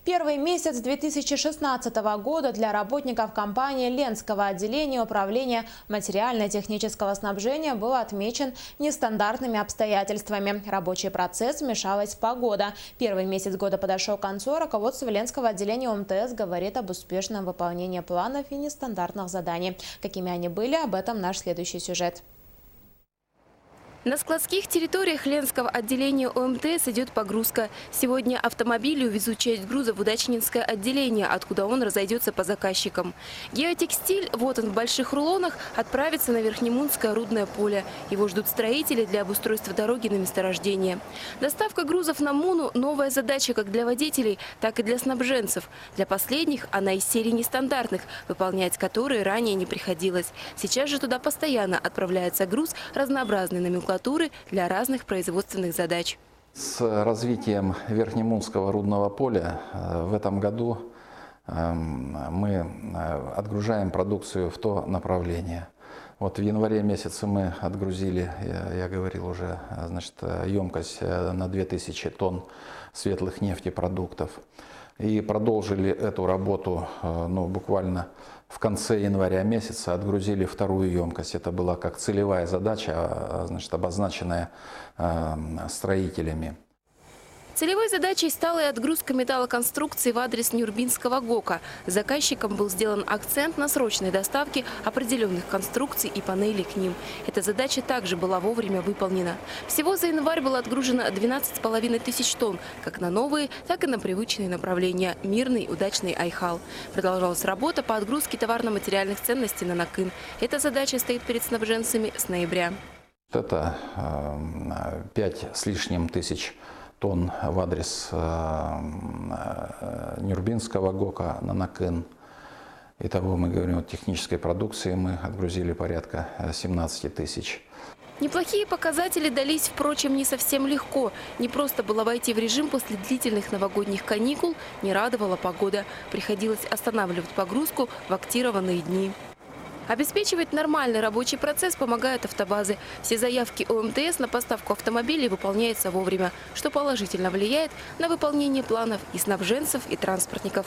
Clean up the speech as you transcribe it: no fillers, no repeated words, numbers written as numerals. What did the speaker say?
Первый месяц 2016 года для работников компании Ленского отделения управления материально-технического снабжения был отмечен нестандартными обстоятельствами. Рабочий процесс вмешалась погода. Первый месяц года подошел к концу. Руководство Ленского отделения УМТС говорит об успешном выполнении планов и нестандартных заданий. Какими они были, об этом наш следующий сюжет. На складских территориях Ленского отделения ОМТС идет погрузка. Сегодня автомобили увезут часть груза в Удачнинское отделение, откуда он разойдется по заказчикам. Геотекстиль, вот он в больших рулонах, отправится на Верхнемунское рудное поле. Его ждут строители для обустройства дороги на месторождение. Доставка грузов на Муну – новая задача как для водителей, так и для снабженцев. Для последних она из серии нестандартных, выполнять которые ранее не приходилось. Сейчас же туда постоянно отправляется груз разнообразной номенклатуры для разных производственных задач. С развитием Верхнемунского рудного поля в этом году мы отгружаем продукцию в то направление. Вот в январе месяце мы отгрузили, я говорил уже, значит, емкость на 2000 тонн светлых нефтепродуктов. И продолжили эту работу буквально в конце января месяца, отгрузили вторую емкость. Это была как целевая задача, значит, обозначенная строителями. Целевой задачей стала и отгрузка металлоконструкций в адрес Нюрбинского ГОКа. Заказчиком был сделан акцент на срочной доставке определенных конструкций и панелей к ним. Эта задача также была вовремя выполнена. Всего за январь было отгружено 12,5 тысяч тонн, как на новые, так и на привычные направления – Мирный, Удачный, Айхал. Продолжалась работа по отгрузке товарно-материальных ценностей на Накын. Эта задача стоит перед снабженцами с ноября. Это 5 с лишним тысяч тонн в адрес Нюрбинского ГОКа на Накын. Итого мы говорим о технической продукции, мы отгрузили порядка 17 тысяч. Неплохие показатели дались, впрочем, не совсем легко. Не просто было войти в режим после длительных новогодних каникул, не радовала погода. Приходилось останавливать погрузку в актированные дни. Обеспечивать нормальный рабочий процесс помогают автобазы. Все заявки ОМТС на поставку автомобилей выполняются вовремя, что положительно влияет на выполнение планов и снабженцев, и транспортников.